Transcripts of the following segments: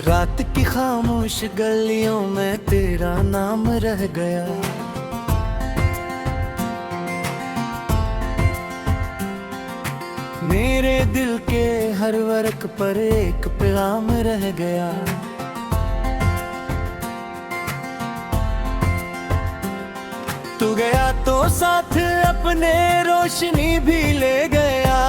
रात की खामोश गलियों में तेरा नाम रह गया। मेरे दिल के हर वर्क पर एक पैगाम रह गया। तू गया तो साथ अपने रोशनी भी ले गया।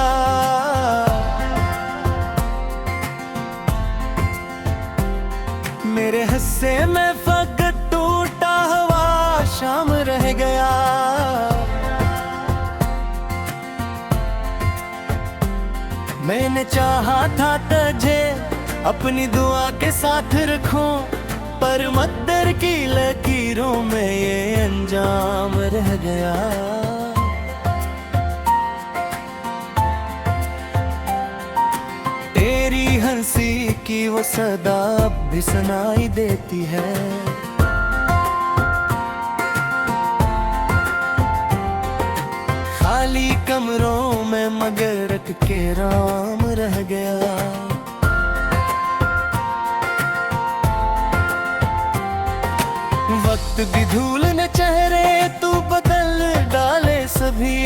मेरे हिस्से में फकत टूटा हुआ शाम रह गया। मैंने चाहा था तुझे अपनी दुआ के साथ रखूं, पर मद्दर की लकीरों में ये अंजाम रह गया। तेरी हंसी की वो सदा अब भी सुनाई देती है। खाली कमरों में मगर रख के राम रह गया। वक्त भी धूल न चेहरे तू बदल डाले सभी।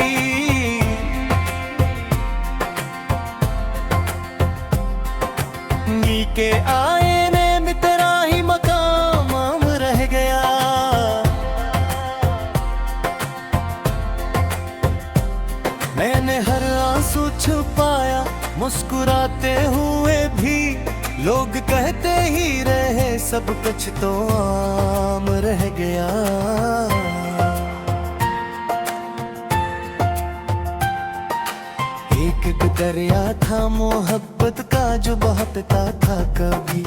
के आईने में तेरा ही मकाम रह गया। मैंने हर आंसू छुपाया मुस्कुराते हुए भी। लोग कहते ही रहे सब कुछ तो आम रह गया। एक दरिया था मोहब्बत का जो बहता था कभी,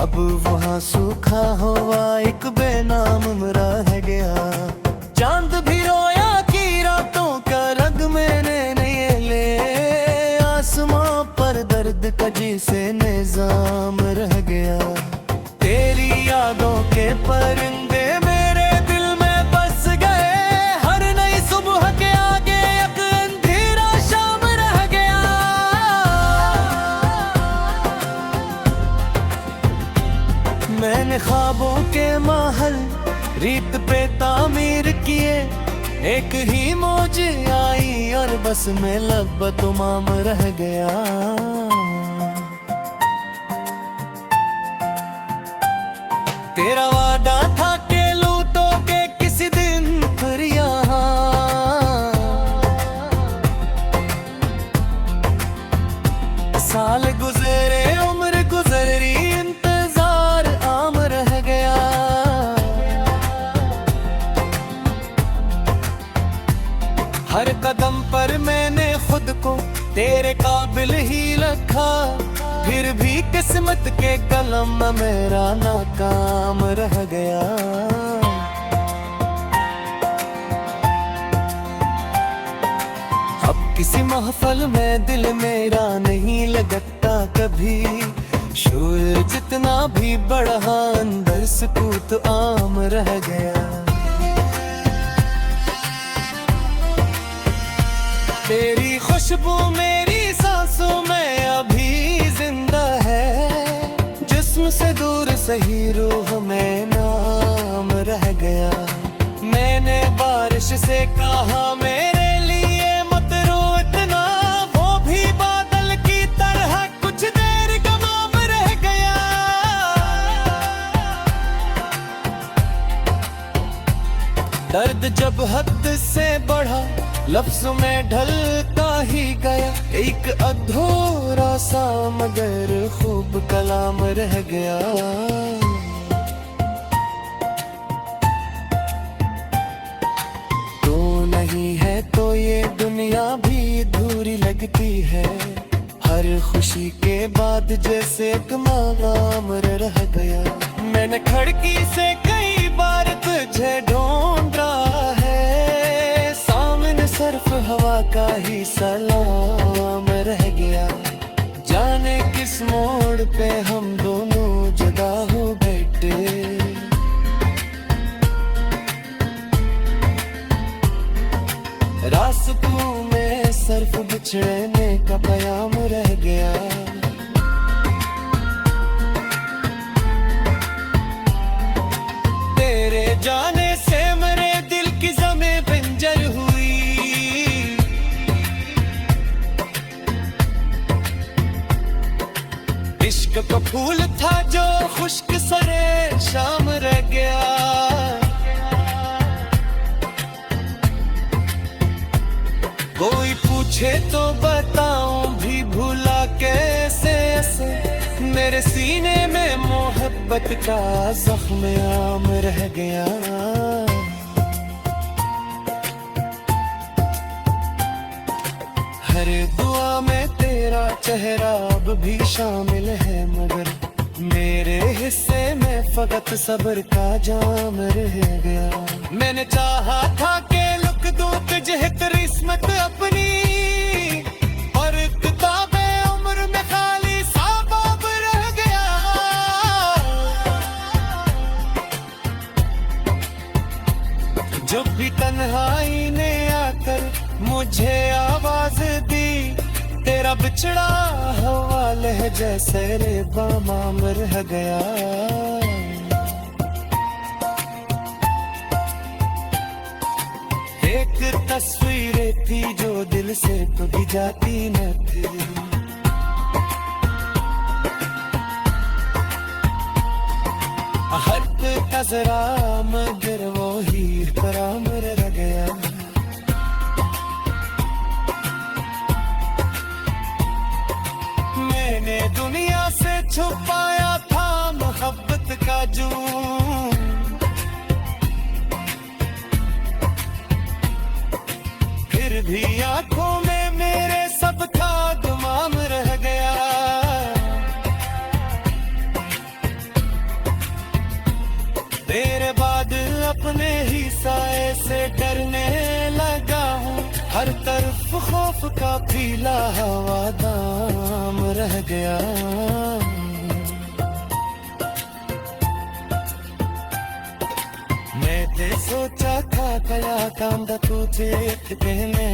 अब वहाँ सूखा हुआ एक बेनाम रह गया। चांद भी रोया कि रातों का रंग मैंने नहीं ले। आसमां पर दर्द का जैसे निजाम रह गया। तेरी यादों के परिंदे मेरे दिल में बस गए। हर नई सुबह के आगे एक अंधेरा शाम रह गया। मैंने ख्वाबों के महल रीत पे तामीर किए। एक ही मौज आई और बस में लब तुमाम रह गया। तेरा वादा था के लूटों के किसी दिन फिर यहाँ। साल गुजरे उम्र गुजरी इंतजार आम रह गया। हर कदम पर मैंने खुद को तेरे काबिल ही रखा। फिर भी किस्मत के कलम में मेरा नाकाम रह गया। अब किसी महफल में दिल मेरा नहीं लगता कभी। शोर जितना भी बढ़ा अंदर सुकूत आम रह गया। तेरी खुशबू मेरी सांसों में अभी जिंदा है। जिस्म से दूर सही रूह में नाम रह गया। मैंने बारिश से कहा मेरे लिए मत रो इतना। वो भी बादल की तरह कुछ देर गमाम रह गया। दर्द जब हद से बढ़ा लफ्ज़ों में ढलता ही गया। एक अधूरा सा मगर खूब कलाम रह गया। तो नहीं है तो ये दुनिया भी अधूरी लगती है। हर खुशी के बाद जैसे एक मागाम रह गया। मैंने खिड़की से कई बार तुझे ढूंढ रहा है। सिर्फ हवा का ही सलाम रह गया। जाने किस मोड़ पे हम दोनों जुदा हो बैठे। रास्तों में सिर्फ बिछड़ने का प्याम रह गया। इश्क का फूल था जो खुश्क सरे शाम रह गया। कोई पूछे तो बताऊं भी भूला कैसे ऐसे, मेरे सीने में मोहब्बत का जख्म आम रह गया। हर दुआ में तेरा चेहरा अब भी शामिल है, मगर मेरे हिस्से में फकत सब्र का जाम रह गया। मैंने चाहा था कि लुक दूं तुझे किस्मत अपनी, और किताबे उम्र में खाली सा बाब रह गया। जब भी तन्हाई ने आकर मुझे आवाज दी, तेरा बिछड़ा हवाले है जैसे रे बामाम रह गया। एक तस्वीर थी जो दिल से कभी जाती न थी, हर नजरा मगर वो ही कराम रह गया। मैंने दुनिया से छुपाया था मोहब्बत का जूं, फिर भी आंखों में मेरे सब का गुमाम रह गया। तेरे बाद अपने ही साए से डरने लगा हूँ, हर तरफ खौफ का पीला हवादाम रह गया। मैं ते सोचा था कया काम दा तुझे कहने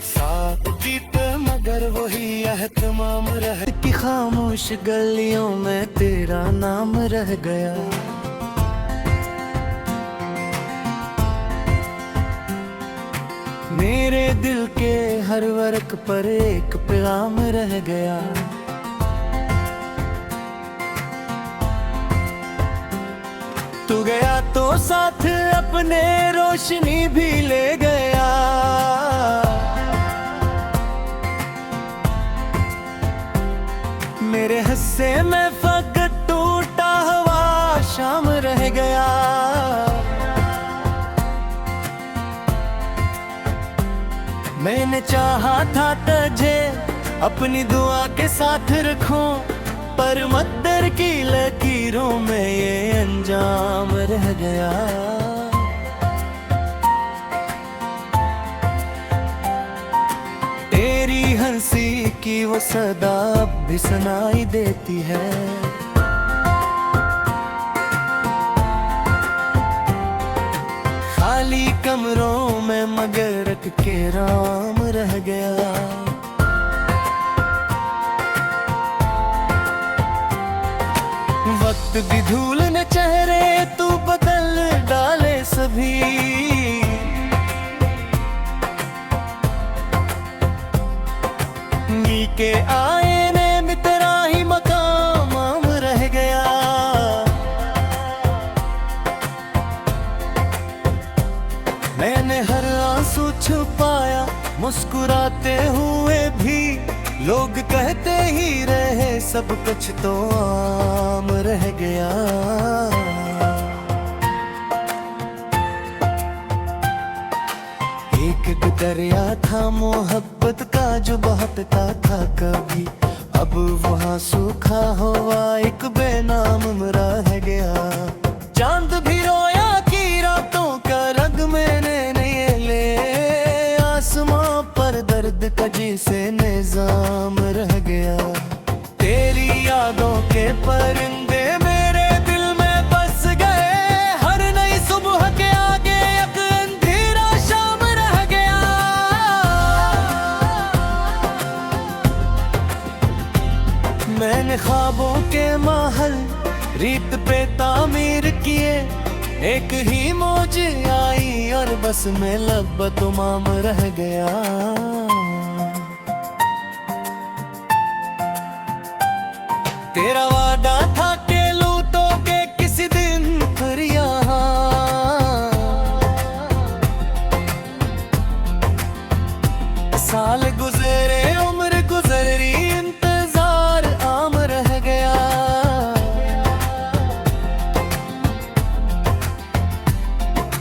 साथ दीप, मगर वही एहतमाम रह की खामोश गलियों में तेरा नाम रह गया। मेरे दिल के हर वर्क पर एक पैगाम रह गया। तू गया तो साथ अपने रोशनी भी ले गया। मेरे हिस्से में फकत टूटा हुआ शाम रह गया। मैंने चाहा था तुझे अपनी दुआ के साथ रखूं, पर मद्दर की लकीरों में ये अंजाम रह गया। तेरी हंसी की वो सदा अब भी सुनाई देती है। खाली कमरों में मगर के राम रह गया। वक्त भी धूल ने चेहरे तू बदल डाले सभी, नी के आईने में तेरा ही मकाम आम रह गया। मैंने हर आंसू छुपाया मुस्कुराते हुए भी, लोग कहते ही रहे सब कुछ तो आम रह गया। एक दरिया था मोहब्बत का जो बहता था कभी, अब वहाँ सूखा हुआ एक बेनाम रह गया। चांद भी रोया कि रातों का रंग मैंने नहीं ले, आसमां पर दर्द का जैसे निजाम रह गया। तेरी यादों के परिंदे मेरे दिल में बस गए, हर नई सुबह के आगे एक अंधेरा शाम रह गया। मैंने ख्वाबों के महल रीत पे तामीर किए, एक ही मौज आई और बस में लब तुमाम रह गया। तेरा वादा था कि लूटोगे किसी दिन फिर यहाँ। साल गुजरे उम्र गुजर रही, इंतजार आम रह गया।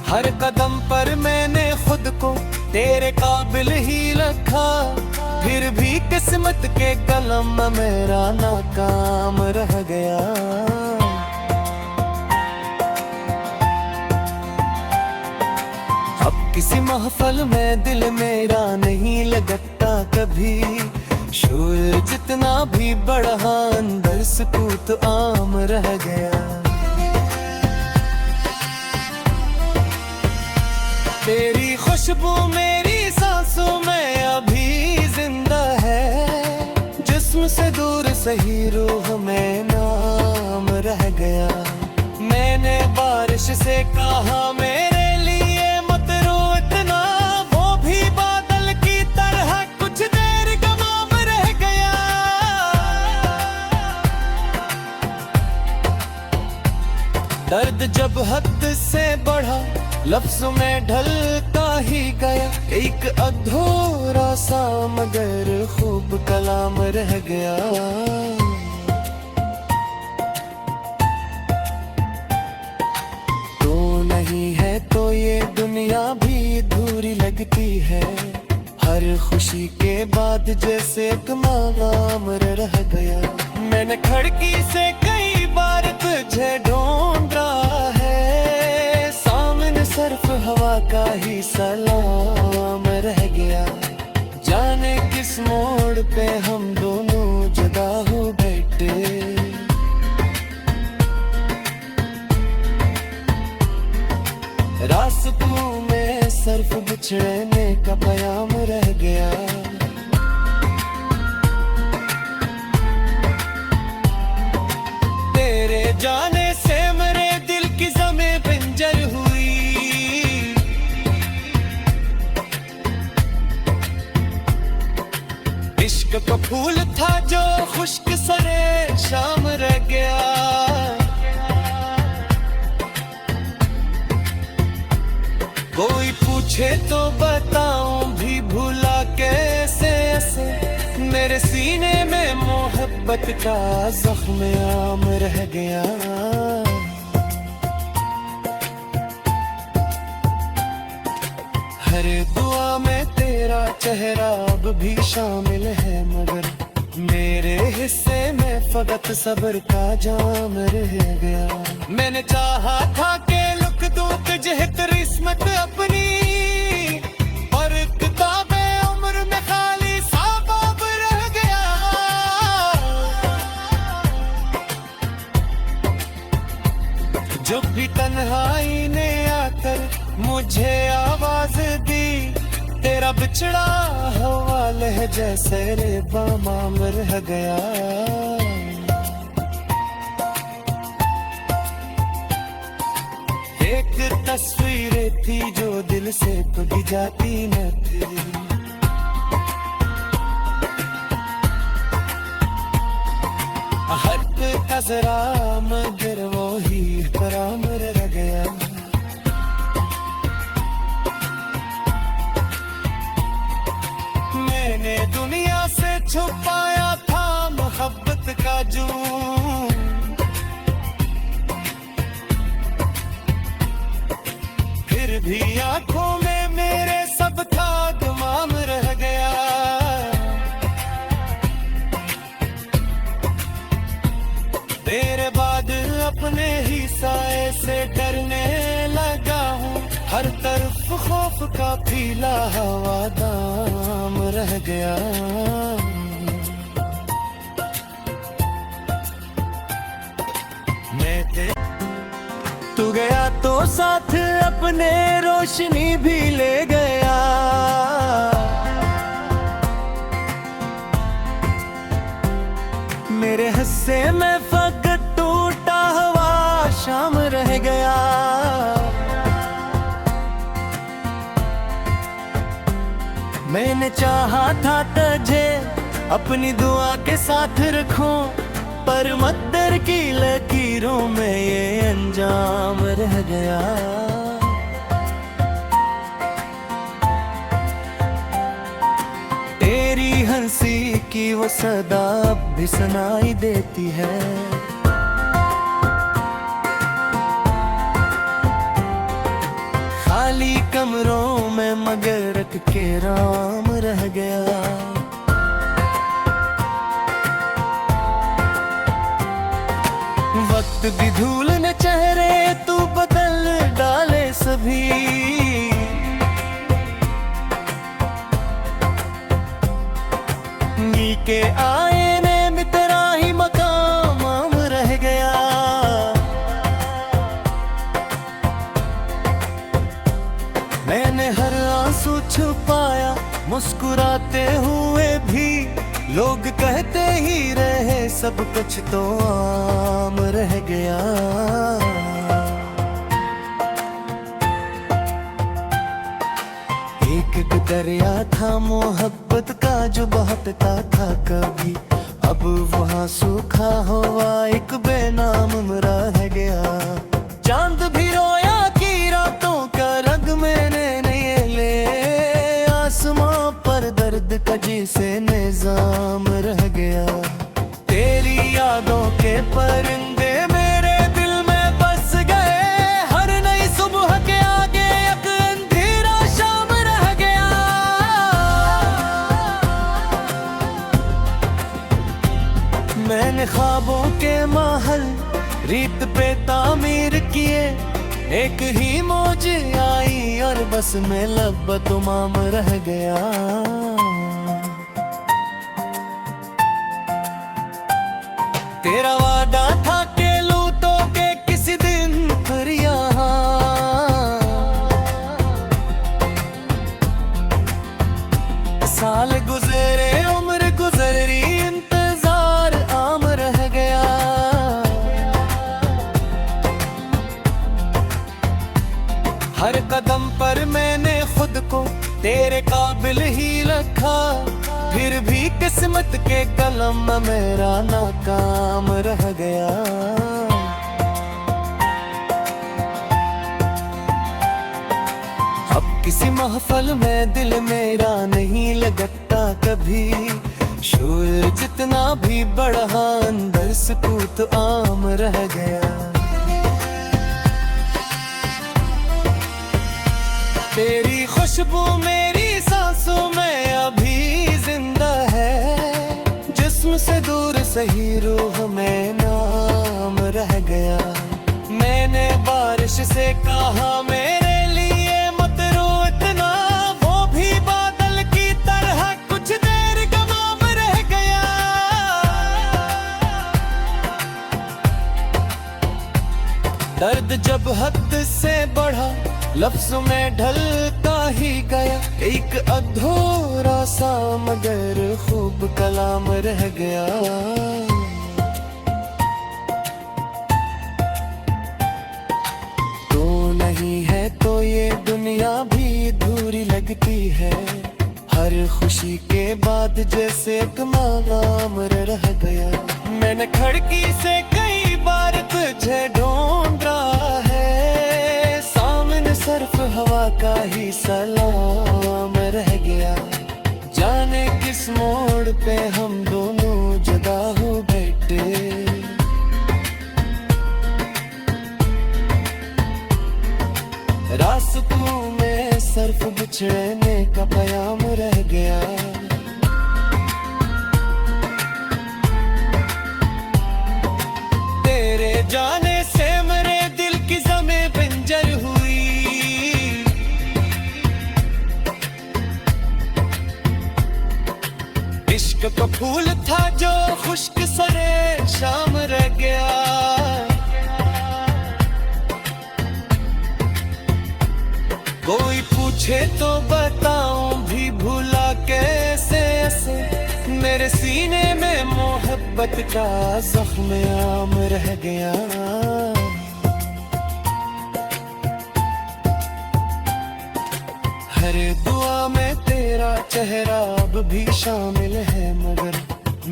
हर कदम पर मैंने खुद को तेरे काबिल ही रखा, फिर भी किस्मत के कलम में मेरा नाकाम रह गया। अब किसी महफल में दिल मेरा नहीं लगता कभी, शोर जितना भी बढ़ा अंदर सुकूत आम रह गया। तेरी खुशबू मेरी सांसों में अभी जिंदा है, जिस्म से दूर सही रूह में नाम रह गया। मैंने बारिश से कहा मेरे लिए मत रो इतना, वो भी बादल की तरह कुछ देर गमाम रह गया। दर्द जब हद से बढ़ा लफ्ज़ों में ढलता ही गया, एक अधूरा सा मगर खूब कलाम रह गया। तो नहीं है तो ये दुनिया भी अधूरी लगती है, हर खुशी के बाद जैसे एक मामूम रह गया। मैंने खिड़की से कई बार तुझे ढूंढ रहा है, सिर्फ हवा का ही सलाम रह गया। जाने किस मोड़ पे हम दोनों जुदा हो बैठे, रास्तों में सिर्फ बिछड़ने का प्याम रह गया। तेरे जाने से मेरे दिल की ज़मीं बंजर हुई, इश्क का फूल था जो खुश्क सरे शाम रह गया। कोई पूछे तो बताऊं भी भूला कैसे ऐसे, मेरे सीने में मोहब्बत का जख्म आम रह गया। हर दुआ में तेरा चेहरा अब भी शामिल है, मगर मेरे हिस्से में फकत सब्र का जाम रह गया। मैंने चाहा था कि लुक दूं तुझे किस्मत अपनी, पर किताबे उम्र में खाली साबाब रह गया। जब भी तन्हाई ने आकर मुझे आवाज दी, तेरा बिछड़ा हुआ लहजा से रे बामाम रह गया। एक तस्वीर थी जो दिल से कभी जाती न थी, हट का जरा मगर वो ही पराम रह गया। मैंने दुनिया से छुपाया था मोहब्बत का जूं, फिर भी आंखों में मेरे सब था गुमाम रह गया। तेरे बाद अपने ही साए से डरने लगा हूँ, हर तरफ खौफ का फीला हवा दाम रह गया। तू गया तो साथ अपने रोशनी भी ले गया, मेरे हिस्से में फकत टूटा हुआ शाम रह गया। मैंने चाहा था तुझे अपनी दुआ के साथ रखूं, पर मद्दर की लकीरों में ये अंजाम रह गया। तेरी हंसी की वो सदा अब भी सुनाई देती है। खाली कमरों में मगर रख के राम रह गया। वक्त भी धूल न चेहरे तू बदल डाले सभी। नी के आईने में तेरा ही मकाम रह गया। मैंने हर आंसू छुपाया मुस्कुराते हुए भी। लोग कहते ही रहे सब कुछ तो आम रह गया। एक दरिया था मोहब्बत का जो बहता था कभी। अब वहाँ सूखा हुआ एक बेनाम रह गया। चांद भी रोया कि रातों का रंग मैंने नहीं ले। आसमां पर दर्द का जैसे निजाम रह गया। तेरी यादों के परिंदे मेरे दिल में बस गए। हर नई सुबह के आगे एक अंधेरा शाम रह गया। मैंने ख्वाबों के महल रीत पे तामीर किए। एक ही मौज आई और बस में लब तुमाम रह गया। तेरा वादा था के लूटों के किसी दिन फिर यहाँ। साल गुजरे उम्र गुजरी इंतजार आम रह गया। हर कदम पर मैंने खुद को तेरे काबिल ही रखा। फिर भी किस्मत के कलम में मेरा नाकाम रह गया। अब किसी महफल में दिल मेरा नहीं लगता कभी। शोर जितना भी बढ़ा अंदर सुकूत आम रह गया। तेरी खुशबू मेरी सांसों में अभी जिंदा है। जिस्म से दूर सही रूह में नाम रह गया। मैंने बारिश से कहा मेरे लिए मत रो इतना। वो भी बादल की तरह कुछ देर गमाम रह गया। दर्द जब हद से बढ़ा लफ्ज़ों में ढलता ही गया। एक अधूरा सा मगर खूब कलाम रह गया। तो नहीं है तो ये दुनिया भी अधूरी लगती है। हर खुशी के बाद जैसे एक मांगाम रह गया। मैंने खिड़की से कई बार तुझे ढूंढ रहा है। सिर्फ हवा का ही सलाम रह गया। जाने किस मोड़ पे हम दोनों जुदा हो बैठे। रास्तों में सिर्फ बिछड़ने का प्याम रह गया। तेरे जाने से मेरे दिल की ज़मीं बंजर हुई। इश्क का फूल था जो खुश्क सरे शाम रह गया। कोई पूछे तो बताऊं भी भूला कैसे ऐसे। मेरे सीने में मोहब्बत का जख्म आम रह गया। हर दुआ में तेरा चेहरा अब भी शामिल है। मगर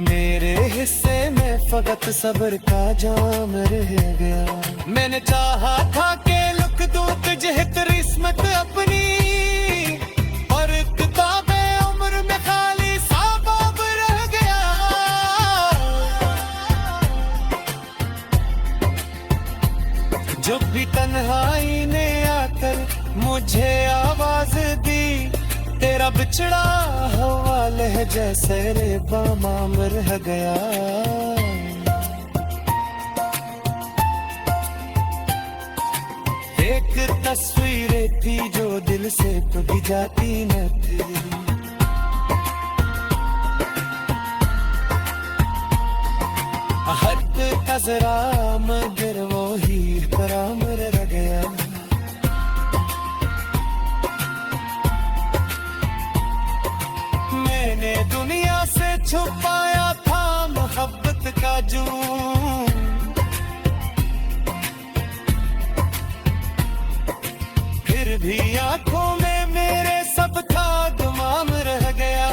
मेरे हिस्से में फकत सब्र का जाम रह गया। मैंने चाहा था कि लुक दूं तुझे रिस्मत अपनी, और किताबे उम्र में खाली साबाब रह गया। जब भी तन्हाई ने आकर मुझे आवाज दी, तेरा बिछड़ा हुआ लहजा सरे बामाम रह गया। एक तस्वीरें थी जो दिल से कभी जाती न थी, हद का जरा मगर वो हीर कराम रह गया। मैंने दुनिया से छुपाया था मोहब्बत का जूं, फिर भी आंखों में मेरे सब था गुमाम रह गया।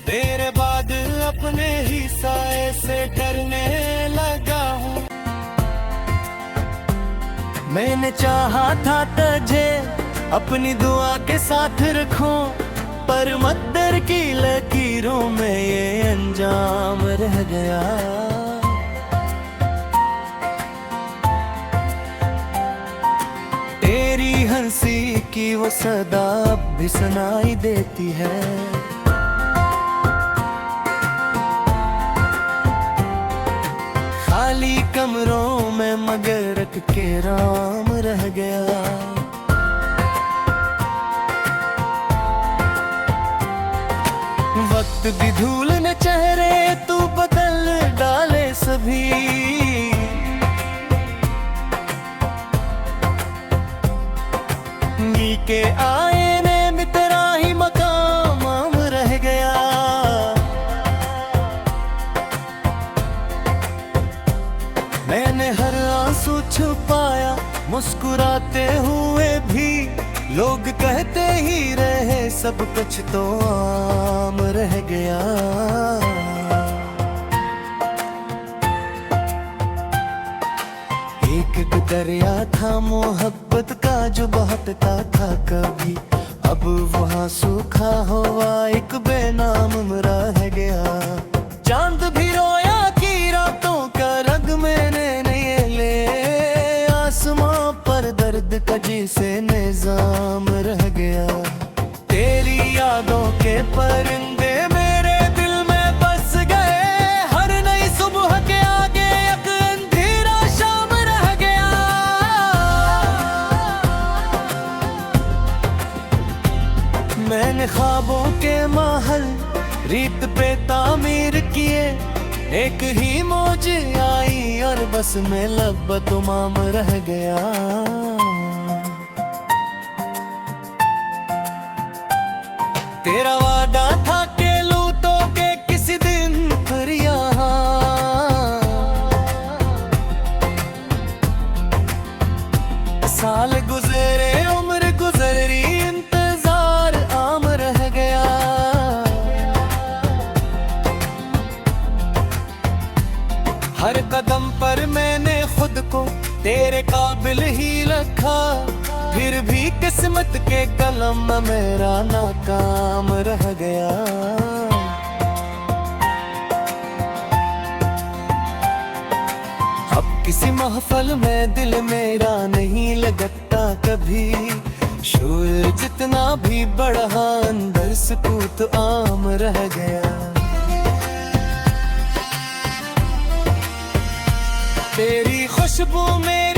तेरे बाद अपने ही साए से डरने लगा हूँ। मैंने चाहा था तुझे अपनी दुआ के साथ रखूं, पर मद्दर की लकीरों में ये अंजाम रह गया। तेरी हंसी की वो सदा अब भी सुनाई देती है, खाली कमरों में मगर रख के राम रह गया। वक्त भी धूल न चेहरे तू बदल डाले सभी, नी के आईने में तेरा ही मकाम रह गया। मैंने हर आंसू छुपाया मुस्कुराते हुए भी, लोग कहते ही रहे सब कुछ तो आम रह गया। एक दरिया था मोहब्बत का जो बहता था कभी, अब वहाँ सूखा हुआ एक बेनाम रह गया। चांद भी रोया कि रातों का रंग मैंने नहीं ले, आसमां पर दर्द का जैसे निजाम रह गया। तेरी यादों के परिंदे मेरे दिल में बस गए, हर नई सुबह के आगे एक अंधेरा शाम रह गया। मैंने ख्वाबों के महल रीत पे तामीर किए, एक ही मौज आई और बस में लब तुमाम रह गया। तेरा वादा था कि लूटों के किसी दिन फिर यहाँ, साल गुजरे उम्र गुजरी इंतजार आम रह गया। हर कदम पर मैंने खुद को तेरे काबिल ही रखा, फिर भी किस्मत के कलम में मेरा नाकाम रह गया। अब किसी महफल में दिल मेरा नहीं लगता कभी, शोर जितना भी बढ़ा अंदर सुकूत आम रह गया। तेरी खुशबू मेरी